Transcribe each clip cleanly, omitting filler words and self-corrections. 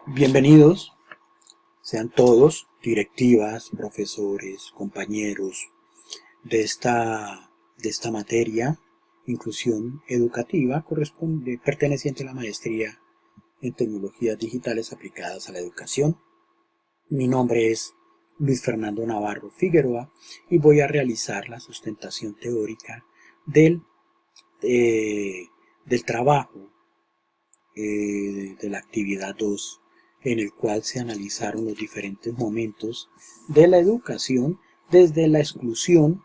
Bienvenidos sean todos, directivas, profesores, compañeros de esta materia, inclusión educativa, perteneciente a la maestría en tecnologías digitales aplicadas a la educación. Mi nombre es Luis Fernando Navarro Figueroa y voy a realizar la sustentación teórica del trabajo de la actividad 2, en el cual se analizaron los diferentes momentos de la educación desde la exclusión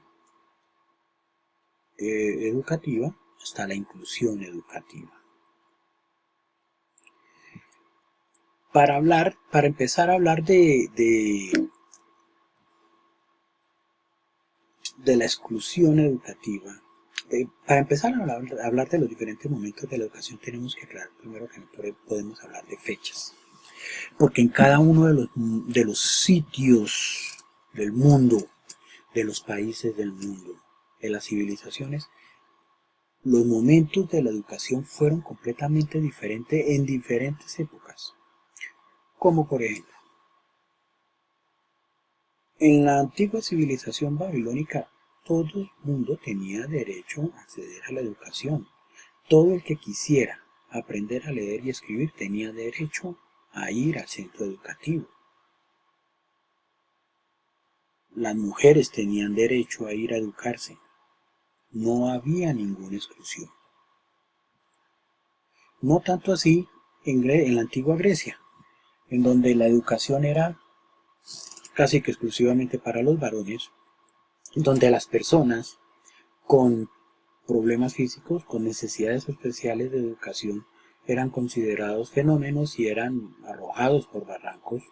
educativa hasta la inclusión educativa. Para empezar a hablar de la exclusión educativa, para empezar a hablar de los diferentes momentos de la educación, tenemos que aclarar primero que no podemos hablar de fechas, porque en cada uno de los sitios del mundo, de los países del mundo, de las civilizaciones, los momentos de la educación fueron completamente diferentes en diferentes épocas. Como por ejemplo, en la antigua civilización babilónica, todo el mundo tenía derecho a acceder a la educación. Todo el que quisiera aprender a leer y escribir tenía derecho a ir al centro educativo. Las mujeres tenían derecho a ir a educarse. No había ninguna exclusión. No tanto así en la antigua Grecia, en donde la educación era casi que exclusivamente para los varones, donde las personas con problemas físicos, con necesidades especiales de educación, eran considerados fenómenos y eran arrojados por barrancos.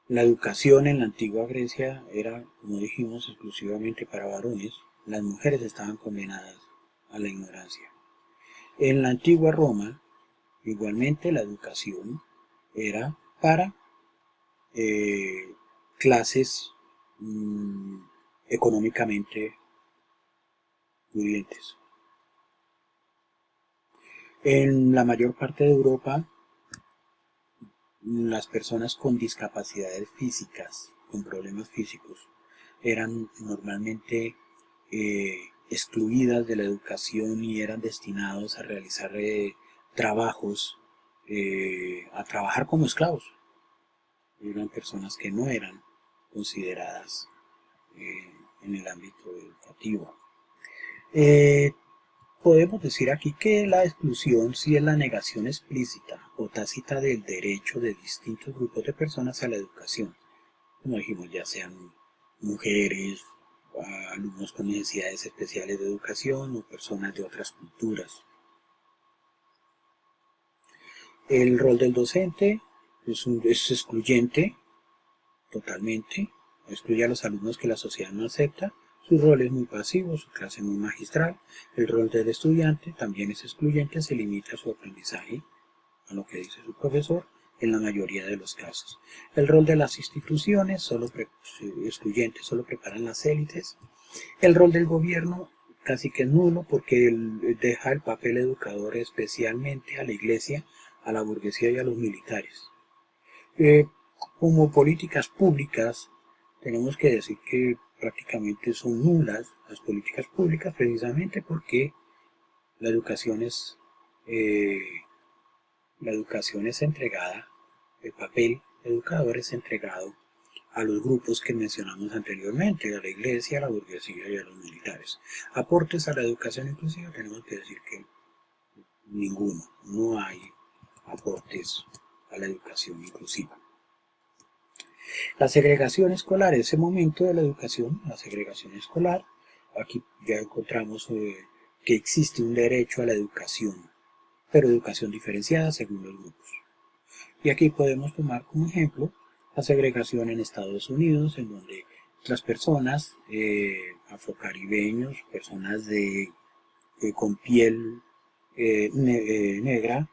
La educación en la antigua Grecia era, como dijimos, exclusivamente para varones. Las mujeres estaban condenadas a la ignorancia. En la antigua Roma, igualmente la educación era para clases económicamente pudientes. En la mayor parte de Europa, las personas con discapacidades físicas, con problemas físicos, eran normalmente excluidas de la educación y eran destinados a realizar trabajos, a trabajar como esclavos. Eran personas que no eran consideradas en el ámbito educativo. Podemos decir aquí que la exclusión sí es la negación explícita o tácita del derecho de distintos grupos de personas a la educación, como dijimos, ya sean mujeres, alumnos con necesidades especiales de educación o personas de otras culturas. El rol del docente es excluyente totalmente, excluye a los alumnos que la sociedad no acepta. Su rol es muy pasivo, su clase muy magistral. El rol del estudiante también es excluyente, se limita a su aprendizaje, a lo que dice su profesor, en la mayoría de los casos. El rol de las instituciones, excluyente, solo preparan las élites. El rol del gobierno casi que es nulo porque deja el papel educador especialmente a la iglesia, a la burguesía y a los militares. Como políticas públicas, tenemos que decir que prácticamente son nulas las políticas públicas precisamente porque la educación es, eh, la educación es entregada, el papel educador es entregado a los grupos que mencionamos anteriormente, a la iglesia, a la burguesía y a los militares. Aportes a la educación inclusiva tenemos que decir que ninguno, no hay aportes a la educación inclusiva. La segregación escolar, ese momento de la educación, la segregación escolar, aquí ya encontramos que existe un derecho a la educación, pero educación diferenciada según los grupos. Y aquí podemos tomar como ejemplo la segregación en Estados Unidos, en donde las personas afrocaribeños, personas con piel negra,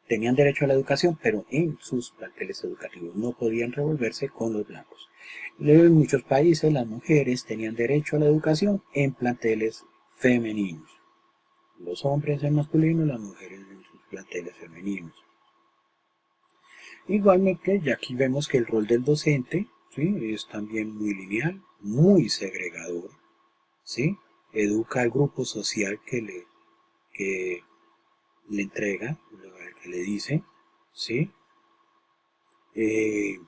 tenían derecho a la educación, pero en sus planteles educativos no podían revolverse con los blancos. En muchos países las mujeres tenían derecho a la educación en planteles femeninos. Los hombres en masculino, las mujeres en sus planteles femeninos. Igualmente, ya aquí vemos que el rol del docente, ¿sí?, es también muy lineal, muy segregador, ¿sí? Educa al grupo social que le entrega, al que le dice, ¿sí? El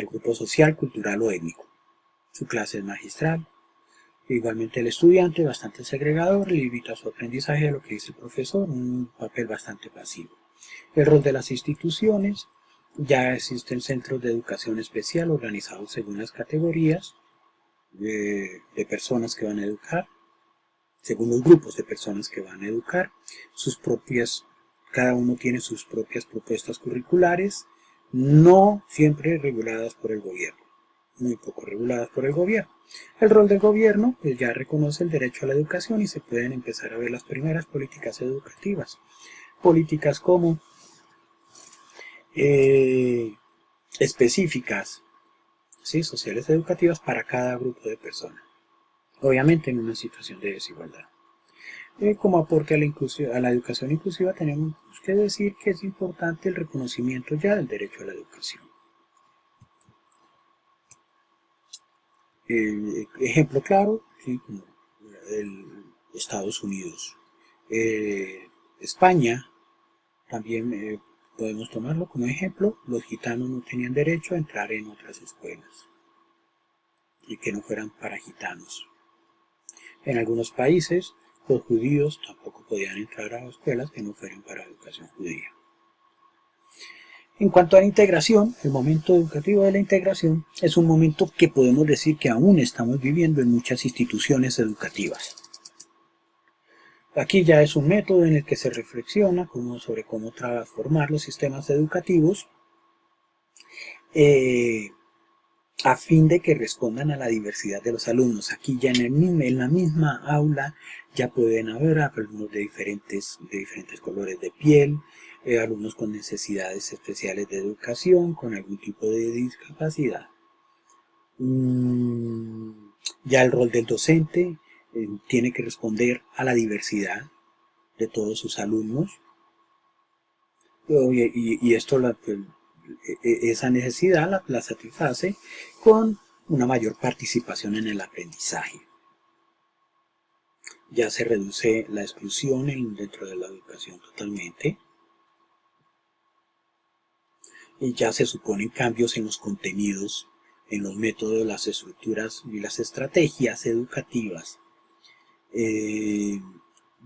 grupo social, cultural o étnico. Su clase es magistral. Igualmente el estudiante, bastante segregador, limita su aprendizaje a lo que dice el profesor, un papel bastante pasivo. El rol de las instituciones, ya existen centros de educación especial organizados según las categorías de personas que van a educar, según los grupos de personas que van a educar, cada uno tiene sus propias propuestas curriculares, no siempre reguladas por el gobierno, muy poco reguladas por el gobierno. El rol del gobierno, pues ya reconoce el derecho a la educación y se pueden empezar a ver las primeras políticas educativas. Políticas como específicas, ¿sí?, sociales educativas para cada grupo de personas, obviamente en una situación de desigualdad. Como aporte a la educación inclusiva tenemos que decir que es importante el reconocimiento ya del derecho a la educación. Ejemplo claro, ¿sí?, como Estados Unidos. España, también podemos tomarlo como ejemplo, los gitanos no tenían derecho a entrar en otras escuelas y que no fueran para gitanos. En algunos países, los judíos tampoco podían entrar a escuelas que no fueran para educación judía. En cuanto a la integración, el momento educativo de la integración es un momento que podemos decir que aún estamos viviendo en muchas instituciones educativas. Aquí ya es un método en el que se reflexiona sobre cómo transformar los sistemas educativos a fin de que respondan a la diversidad de los alumnos. Aquí ya en la misma aula ya pueden haber alumnos de diferentes colores de piel, alumnos con necesidades especiales de educación, con algún tipo de discapacidad. Ya el rol del docente tiene que responder a la diversidad de todos sus alumnos, y esto esa necesidad la satisface con una mayor participación en el aprendizaje. Ya se reduce la exclusión dentro de la educación totalmente. Y ya se suponen cambios en los contenidos, en los métodos, las estructuras y las estrategias educativas. Aquí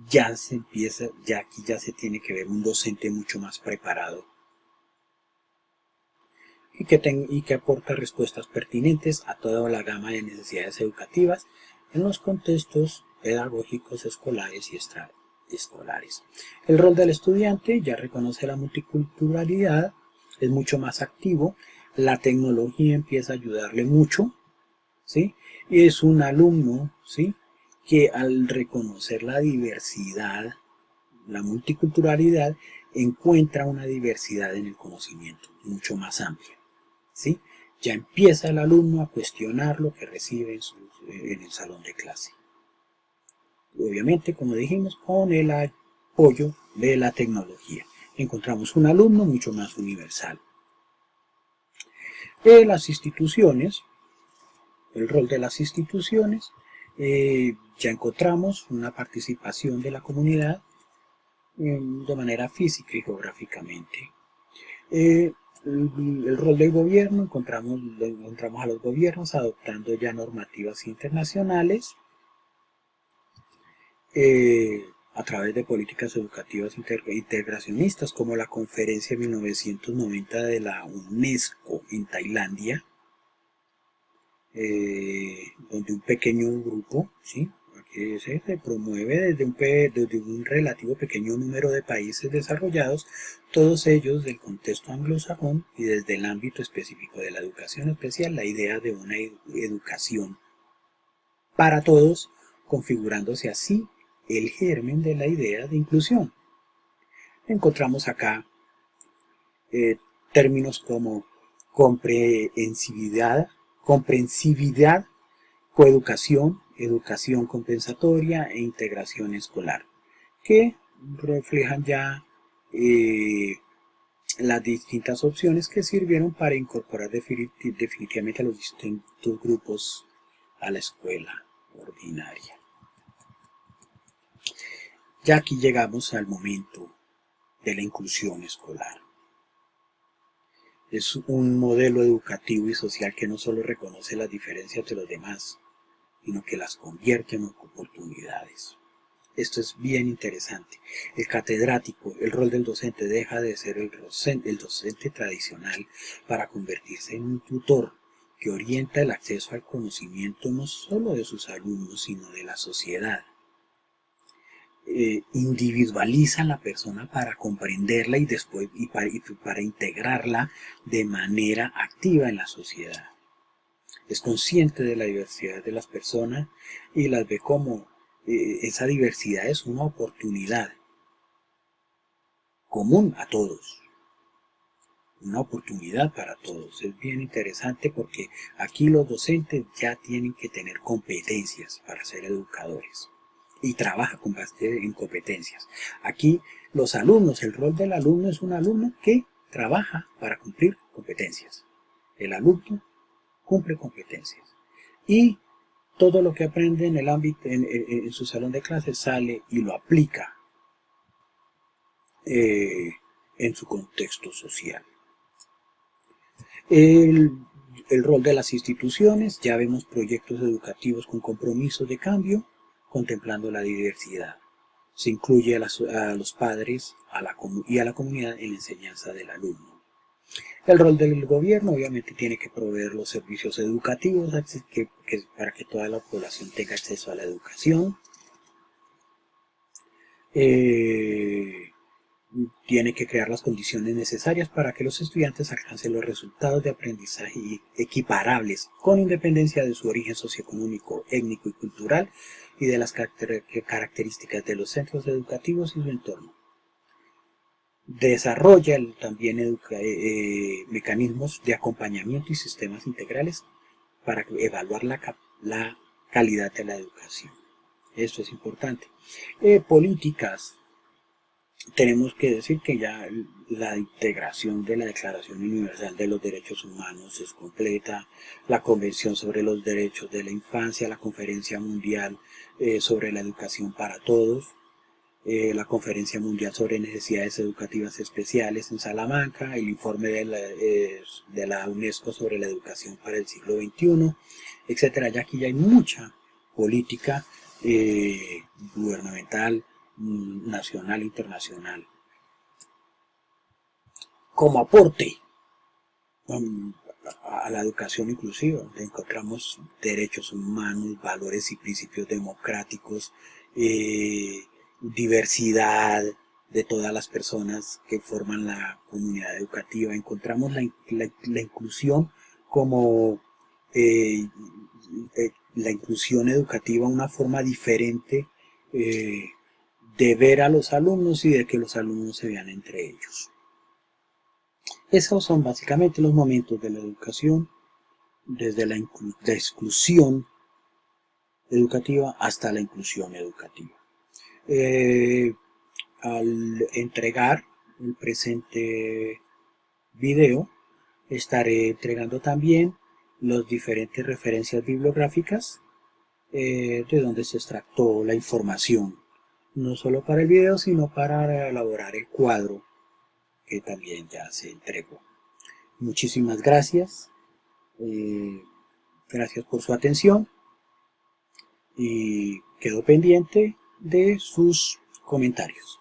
ya se tiene que ver un docente mucho más preparado y que aporta respuestas pertinentes a toda la gama de necesidades educativas en los contextos pedagógicos escolares y extraescolares. El rol del estudiante ya reconoce la multiculturalidad, es mucho más activo, la tecnología empieza a ayudarle mucho, ¿sí? Y es un alumno, ¿sí?, que al reconocer la diversidad, la multiculturalidad, encuentra una diversidad en el conocimiento mucho más amplia, ¿sí? Ya empieza el alumno a cuestionar lo que recibe en el salón de clase. Obviamente, como dijimos, con el apoyo de la tecnología. Encontramos un alumno mucho más universal. Las instituciones, el rol de las instituciones, ya encontramos una participación de la comunidad de manera física y geográficamente. El rol del gobierno, encontramos a los gobiernos adoptando ya normativas internacionales a través de políticas educativas integracionistas, como la conferencia de 1990 de la UNESCO en Tailandia, donde un pequeño grupo, ¿sí?, que se promueve desde un relativo pequeño número de países desarrollados, todos ellos del contexto anglosajón y desde el ámbito específico de la educación especial, la idea de una educación para todos, configurándose así el germen de la idea de inclusión. Encontramos acá términos como comprensividad, coeducación, educación compensatoria e integración escolar, que reflejan ya las distintas opciones que sirvieron para incorporar definitivamente a los distintos grupos a la escuela ordinaria. Ya aquí llegamos al momento de la inclusión escolar. Es un modelo educativo y social que no solo reconoce las diferencias de los demás, sino que las convierte en oportunidades. Esto es bien interesante. El catedrático, el rol del docente deja de ser el docente tradicional para convertirse en un tutor que orienta el acceso al conocimiento no solo de sus alumnos, sino de la sociedad. Individualiza a la persona para comprenderla y después para integrarla de manera activa en la sociedad. Es consciente de la diversidad de las personas y las ve como esa diversidad es una oportunidad común a todos, una oportunidad para todos. Es bien interesante porque aquí los docentes ya tienen que tener competencias para ser educadores y trabaja con base en competencias. Aquí los alumnos, el rol del alumno es un alumno que trabaja para cumplir competencias. El alumno cumple competencias y todo lo que aprende en el ámbito, en su salón de clases sale y lo aplica en su contexto social. El rol de las instituciones, ya vemos proyectos educativos con compromisos de cambio, contemplando la diversidad. Se incluye a los padres y a la comunidad en la enseñanza del alumno. El rol del gobierno obviamente tiene que proveer los servicios educativos para que toda la población tenga acceso a la educación. Tiene que crear las condiciones necesarias para que los estudiantes alcancen los resultados de aprendizaje equiparables con independencia de su origen socioeconómico, étnico y cultural y de las características de los centros educativos y su entorno. Desarrolla también mecanismos de acompañamiento y sistemas integrales para evaluar la calidad de la educación. Esto es importante. Políticas. Tenemos que decir que ya la integración de la Declaración Universal de los Derechos Humanos es completa, la Convención sobre los Derechos de la Infancia, la Conferencia Mundial sobre la Educación para Todos, la Conferencia Mundial sobre Necesidades Educativas Especiales en Salamanca, el informe de la UNESCO sobre la educación para el siglo XXI, etc. Ya aquí ya hay mucha política gubernamental, nacional e internacional. Como aporte a la educación inclusiva, donde encontramos derechos humanos, valores y principios democráticos, diversidad de todas las personas que forman la comunidad educativa. Encontramos la inclusión como la inclusión educativa, una forma diferente de ver a los alumnos y de que los alumnos se vean entre ellos. Esos son básicamente los momentos de la educación, desde la exclusión educativa hasta la inclusión educativa. Al entregar el presente video, estaré entregando también las diferentes referencias bibliográficas de donde se extractó la información, no solo para el video, sino para elaborar el cuadro que también ya se entregó. Muchísimas gracias. Gracias por su atención y quedo pendiente de sus comentarios.